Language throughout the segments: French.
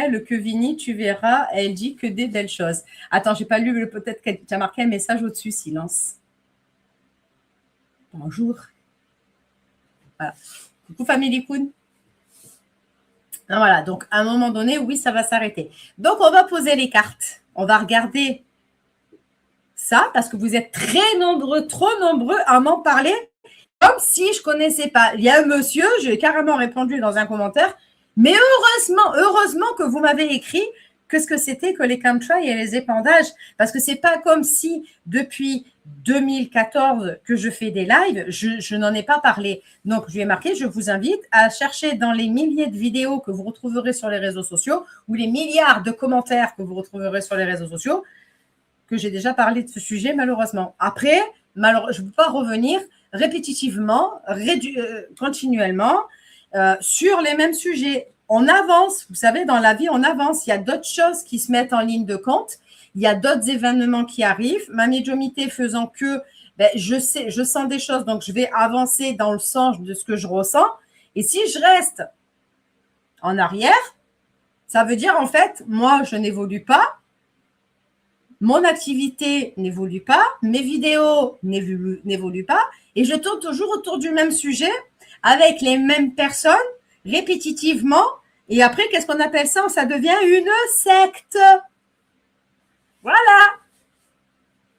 que Vini, tu verras, elle dit que des belles choses. Attends, j'ai pas lu, peut-être que tu as marqué un message au-dessus, silence. Bonjour. Voilà. Coucou Family Koun. Voilà, donc à un moment donné, oui, ça va s'arrêter. Donc, on va poser les cartes. On va regarder ça parce que vous êtes très nombreux, trop nombreux à m'en parler comme si je ne connaissais pas. Il y a un monsieur, j'ai carrément répondu dans un commentaire, mais heureusement que vous m'avez écrit qu'est-ce que c'était que les chemtrails et les épandages, parce que ce n'est pas comme si depuis 2014 que je fais des lives, je n'en ai pas parlé. Donc, je lui ai marqué, je vous invite à chercher dans les milliers de vidéos que vous retrouverez sur les réseaux sociaux ou les milliards de commentaires que vous retrouverez sur les réseaux sociaux, que j'ai déjà parlé de ce sujet, malheureusement. Après, je ne peux pas revenir répétitivement, continuellement, sur les mêmes sujets. On avance, vous savez, dans la vie, on avance. Il y a d'autres choses qui se mettent en ligne de compte. Il y a d'autres événements qui arrivent. Ma médiumnité faisant que je sens des choses, donc je vais avancer dans le sens de ce que je ressens. Et si je reste en arrière, ça veut dire, en fait, moi, je n'évolue pas. Mon activité n'évolue pas, mes vidéos n'évoluent pas, et je tourne toujours autour du même sujet, avec les mêmes personnes, répétitivement, et après, qu'est-ce qu'on appelle ça? Ça devient une secte. Voilà.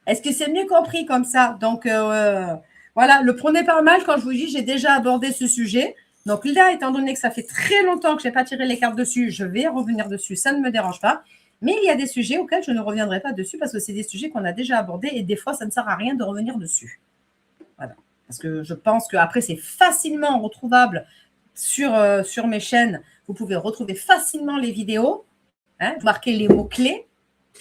Est-ce que c'est mieux compris comme ça? Donc, voilà, le prenez pas mal quand je vous dis, j'ai déjà abordé ce sujet. Donc là, étant donné que ça fait très longtemps que je n'ai pas tiré les cartes dessus, je vais revenir dessus, ça ne me dérange pas. Mais il y a des sujets auxquels je ne reviendrai pas dessus parce que c'est des sujets qu'on a déjà abordés et des fois, ça ne sert à rien de revenir dessus. Voilà. Parce que je pense qu'après, c'est facilement retrouvable sur mes chaînes. Vous pouvez retrouver facilement les vidéos, vous marquez les mots-clés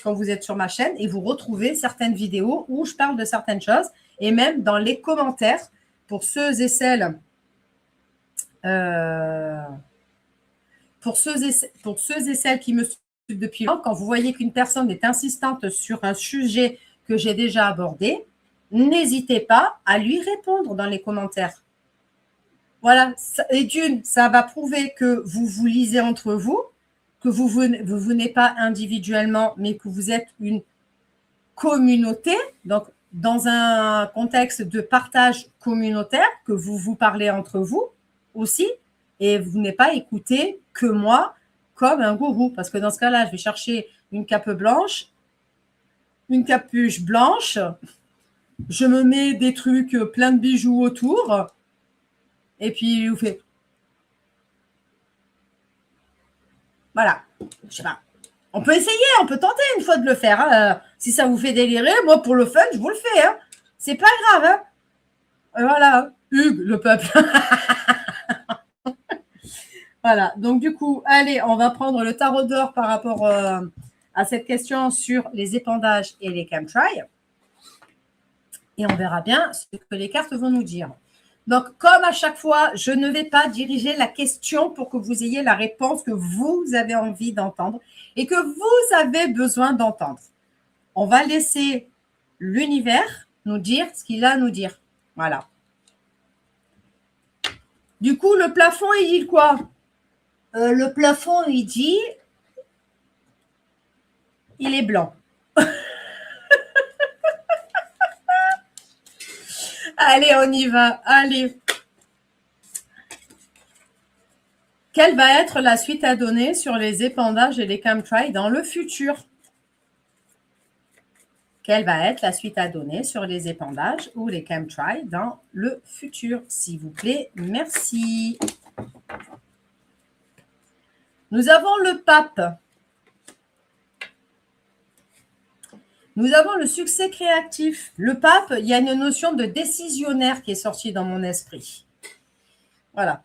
quand vous êtes sur ma chaîne et vous retrouvez certaines vidéos où je parle de certaines choses et même dans les commentaires pour ceux et celles qui me suivent depuis longtemps, quand vous voyez qu'une personne est insistante sur un sujet que j'ai déjà abordé, n'hésitez pas à lui répondre dans les commentaires. Voilà, et ça va prouver que vous vous lisez entre vous, que vous venez pas individuellement, mais que vous êtes une communauté, donc dans un contexte de partage communautaire, que vous vous parlez entre vous aussi, et vous n'êtes pas écouté que moi comme un gourou, parce que dans ce cas-là, je vais chercher une cape blanche, une capuche blanche, je me mets des trucs, plein de bijoux autour, et puis vous faites. Voilà, je sais pas. On peut essayer, on peut tenter une fois de le faire. Hein. Si ça vous fait délirer, moi, pour le fun, je vous le fais. Hein. C'est pas grave. Hein. Voilà, Hugues, le peuple. Voilà, donc du coup, allez, on va prendre le tarot d'or par rapport à cette question sur les épandages et les chemtrails. Et on verra bien ce que les cartes vont nous dire. Donc, comme à chaque fois, je ne vais pas diriger la question pour que vous ayez la réponse que vous avez envie d'entendre et que vous avez besoin d'entendre. On va laisser l'univers nous dire ce qu'il a à nous dire. Voilà. Du coup, le plafond, il dit quoi? Le plafond, il dit, il est blanc. Allez, on y va. Allez. Quelle va être la suite à donner sur les épandages et les chemtrails dans le futur? Quelle va être la suite à donner sur les épandages ou les chemtrails dans le futur? S'il vous plaît, merci. Nous avons le pape. Nous avons le succès créatif. Le pape, il y a une notion de décisionnaire qui est sortie dans mon esprit. Voilà.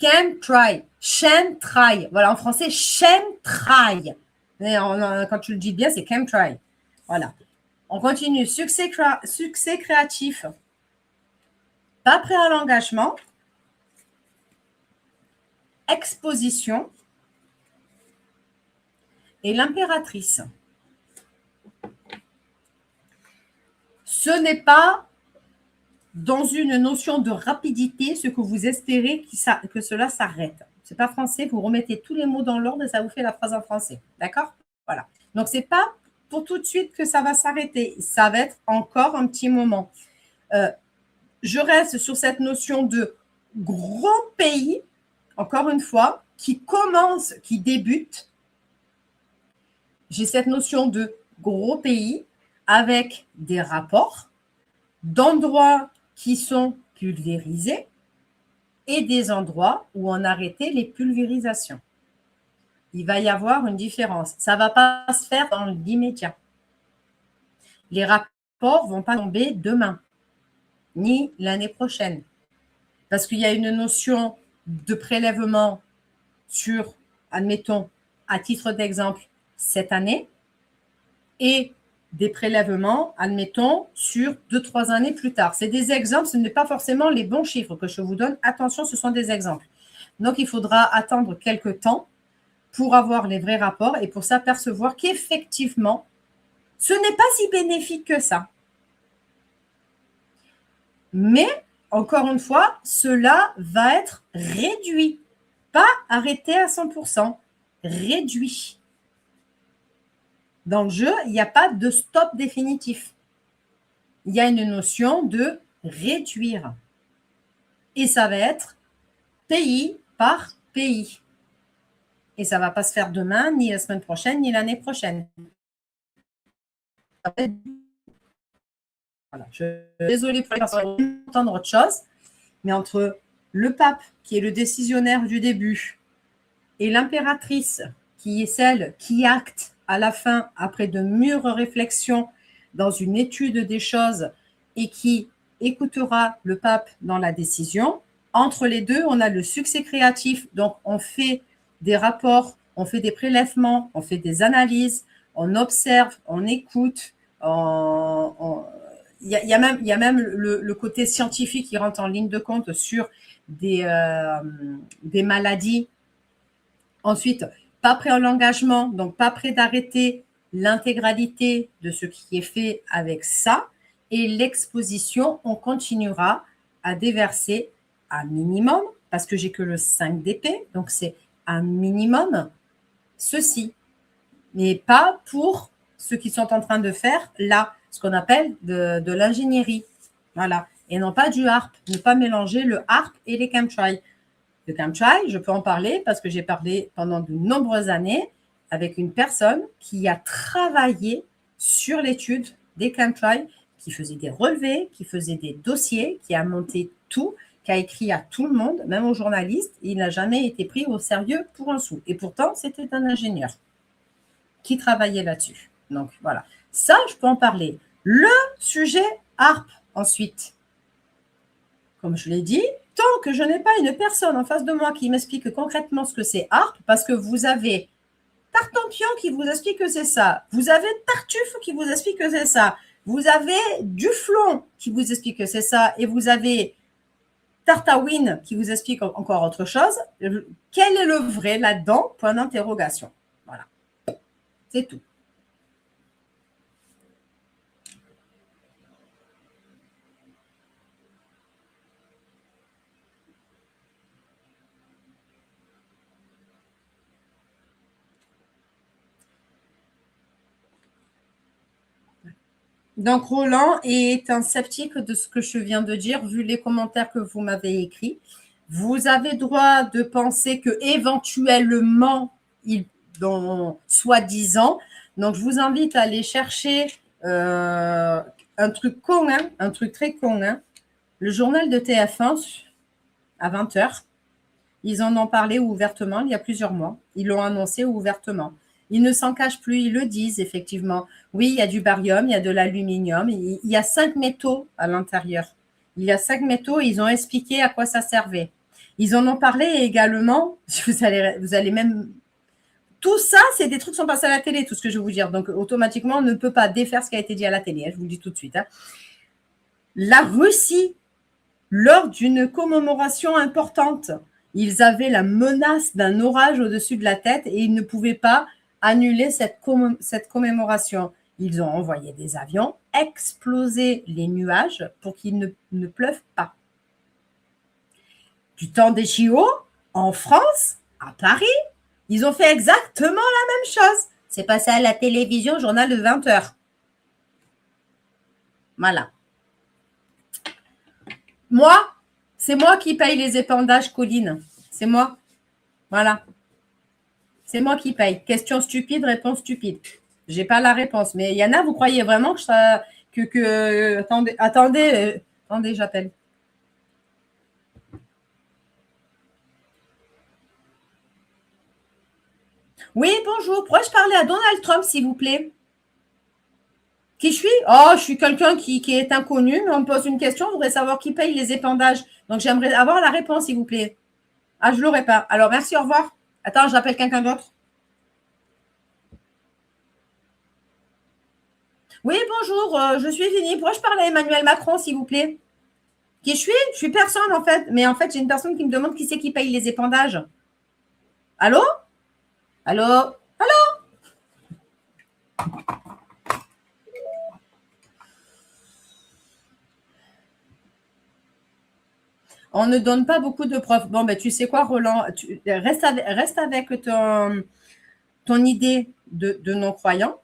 Chemtrail, chemtrail. Voilà, en français, chemtrail. Quand tu le dis bien, c'est chemtrail. Voilà. On continue. Succès créatif. Pas prêt à l'engagement. Exposition. Et l'impératrice. Ce n'est pas dans une notion de rapidité ce que vous espérez que cela s'arrête. c'est pas français, vous remettez tous les mots dans l'ordre et ça vous fait la phrase en français. D'accord? Voilà. Donc, c'est pas pour tout de suite que ça va s'arrêter. Ça va être encore un petit moment. Je reste sur cette notion de gros pays, encore une fois, qui commence, qui débute. J'ai cette notion de gros pays avec des rapports d'endroits qui sont pulvérisés et des endroits où on a arrêté les pulvérisations. Il va y avoir une différence. Ça ne va pas se faire dans l'immédiat. Les rapports ne vont pas tomber demain, ni l'année prochaine. Parce qu'il y a une notion de prélèvement sur, admettons, à titre d'exemple, cette année, et des prélèvements, admettons, sur 2-3 années plus tard. C'est des exemples, ce n'est pas forcément les bons chiffres que je vous donne. Attention, ce sont des exemples. Donc, il faudra attendre quelques temps pour avoir les vrais rapports et pour s'apercevoir qu'effectivement, ce n'est pas si bénéfique que ça. Mais, encore une fois, cela va être réduit, pas arrêté à 100%, réduit. Dans le jeu, il n'y a pas de stop définitif. Il y a une notion de réduire. Et ça va être pays par pays. Et ça ne va pas se faire demain, ni la semaine prochaine, ni l'année prochaine. Voilà. Je suis désolée pour les personnes qui veulent entendre autre chose, mais entre le pape, qui est le décisionnaire du début, et l'impératrice, qui est celle qui acte à la fin, après de mûres réflexions, dans une étude des choses, et qui écoutera le pape dans la décision, entre les deux, on a le succès créatif. Donc, on fait des rapports, on fait des prélèvements, on fait des analyses, on observe, on écoute, il y a même le côté scientifique qui rentre en ligne de compte sur des maladies. Ensuite, pas prêt à l'engagement, donc pas prêt d'arrêter l'intégralité de ce qui est fait avec ça. Et l'exposition, on continuera à déverser un minimum, parce que j'ai que le 5 d'épée, donc c'est un minimum, ceci. Mais pas pour ceux qui sont en train de faire là, ce qu'on appelle de l'ingénierie. Voilà. Et non pas du harp. Ne pas mélanger le harp et les chemtrails. Le chemtrail, je peux en parler parce que j'ai parlé pendant de nombreuses années avec une personne qui a travaillé sur l'étude des chemtrails, qui faisait des relevés, qui faisait des dossiers, qui a monté tout, qui a écrit à tout le monde, même aux journalistes. Il n'a jamais été pris au sérieux pour un sou. Et pourtant, c'était un ingénieur qui travaillait là-dessus. Donc, voilà. Ça, je peux en parler. Le sujet harp, ensuite. Comme je l'ai dit, tant que je n'ai pas une personne en face de moi qui m'explique concrètement ce que c'est harp, parce que vous avez Tartampion qui vous explique que c'est ça, vous avez Tartuffe qui vous explique que c'est ça, vous avez Duflon qui vous explique que c'est ça, et vous avez Tartawine qui vous explique encore autre chose. Quel est le vrai là-dedans? Point d'interrogation. Voilà. C'est tout. Donc, Roland est un sceptique de ce que je viens de dire, vu les commentaires que vous m'avez écrits. Vous avez droit de penser que éventuellement, soi-disant. Donc, je vous invite à aller chercher un truc con, hein, un truc très con. Hein. Le journal de TF1 à 20h, ils en ont parlé ouvertement il y a plusieurs mois. Ils l'ont annoncé ouvertement. Ils ne s'en cachent plus, ils le disent effectivement. Oui, il y a du barium, il y a de l'aluminium, il y a 5 métaux à l'intérieur. Il y a 5 métaux et ils ont expliqué à quoi ça servait. Ils en ont parlé également, vous allez même... Tout ça, c'est des trucs qui sont passés à la télé, tout ce que je vais vous dire. Donc, automatiquement, on ne peut pas défaire ce qui a été dit à la télé, hein, je vous le dis tout de suite. Hein. La Russie, lors d'une commémoration importante, ils avaient la menace d'un orage au-dessus de la tête et ils ne pouvaient pas annuler cette commémoration. Ils ont envoyé des avions, explosé les nuages pour qu'ils ne pleuvent pas. Du temps des JO, en France, à Paris, ils ont fait exactement la même chose. C'est passé à la télévision, journal de 20 heures. Voilà. Moi, c'est moi qui paye les épandages, Colline. C'est moi. Voilà. C'est moi qui paye. Question stupide, réponse stupide. J'ai pas la réponse. Mais Yana, vous croyez vraiment que ça. Attendez, j'appelle. Oui, bonjour. Pourrais-je parler à Donald Trump, s'il vous plaît? Qui je suis? Oh, je suis quelqu'un qui est inconnu, mais on me pose une question, je voudrais savoir qui paye les épandages. Donc, j'aimerais avoir la réponse, s'il vous plaît. Ah, je ne l'aurai pas. Alors, merci, au revoir. Attends, j'appelle quelqu'un d'autre. Oui, bonjour, je suis Vinnie. Pourrais-je parler à Emmanuel Macron, s'il vous plaît? Qui je suis? Je suis personne, en fait. Mais en fait, j'ai une personne qui me demande qui c'est qui paye les épandages. Allô? Allô? On ne donne pas beaucoup de preuves. Bon, ben, tu sais quoi, Roland? Reste avec ton idée de non-croyant.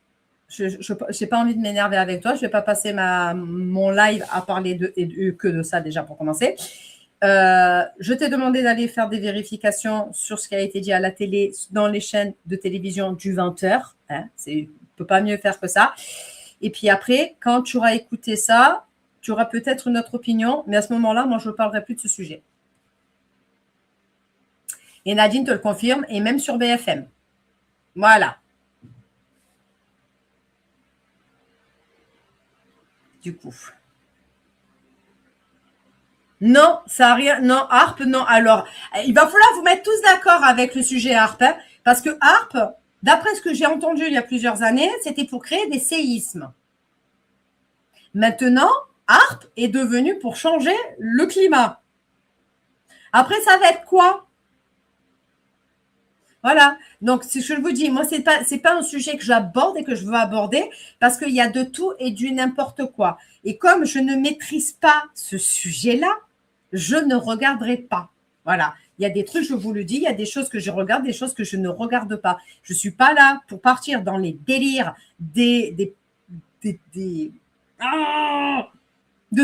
Je n'ai pas envie de m'énerver avec toi. Je ne vais pas passer mon live à parler que de ça déjà pour commencer. Je t'ai demandé d'aller faire des vérifications sur ce qui a été dit à la télé, dans les chaînes de télévision du 20h. Hein, on ne peut pas mieux faire que ça. Et puis après, quand tu auras écouté ça, tu auras peut-être une autre opinion, mais à ce moment-là, moi, je ne parlerai plus de ce sujet. Et Nadine te le confirme, et même sur BFM. Voilà. Du coup. Non, ça n'a rien. Non, Harp, non. Alors, il va falloir vous mettre tous d'accord avec le sujet Harp, hein, parce que Harp, d'après ce que j'ai entendu il y a plusieurs années, c'était pour créer des séismes. Maintenant, Harp est devenu pour changer le climat. Après, ça va être quoi? Voilà. Donc, si je vous dis, moi, c'est pas un sujet que j'aborde et que je veux aborder parce qu'il y a de tout et du n'importe quoi. Et comme je ne maîtrise pas ce sujet-là, je ne regarderai pas. Voilà. Il y a des trucs, je vous le dis, il y a des choses que je regarde, des choses que je ne regarde pas. Je ne suis pas là pour partir dans les délires de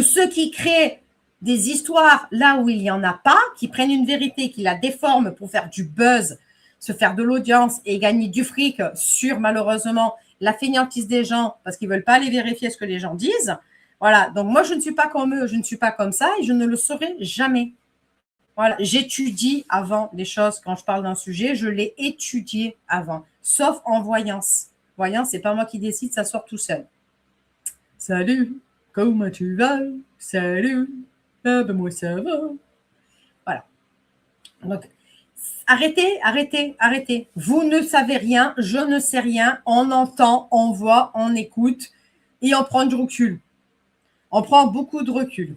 ceux qui créent des histoires là où il n'y en a pas, qui prennent une vérité, qui la déforment pour faire du buzz, se faire de l'audience et gagner du fric sur, malheureusement, la fainéantise des gens parce qu'ils ne veulent pas aller vérifier ce que les gens disent. Voilà, donc moi, je ne suis pas comme eux, je ne suis pas comme ça et je ne le serai jamais. Voilà, j'étudie avant les choses. Quand je parle d'un sujet, je l'ai étudié avant, sauf en voyance. Voyance, c'est pas moi qui décide, ça sort tout seul. Salut, comment tu vas? Salut, ah ben moi ça va. Voilà. Donc, arrêtez. Vous ne savez rien, je ne sais rien. On entend, on voit, on écoute et on prend du recul. On prend beaucoup de recul.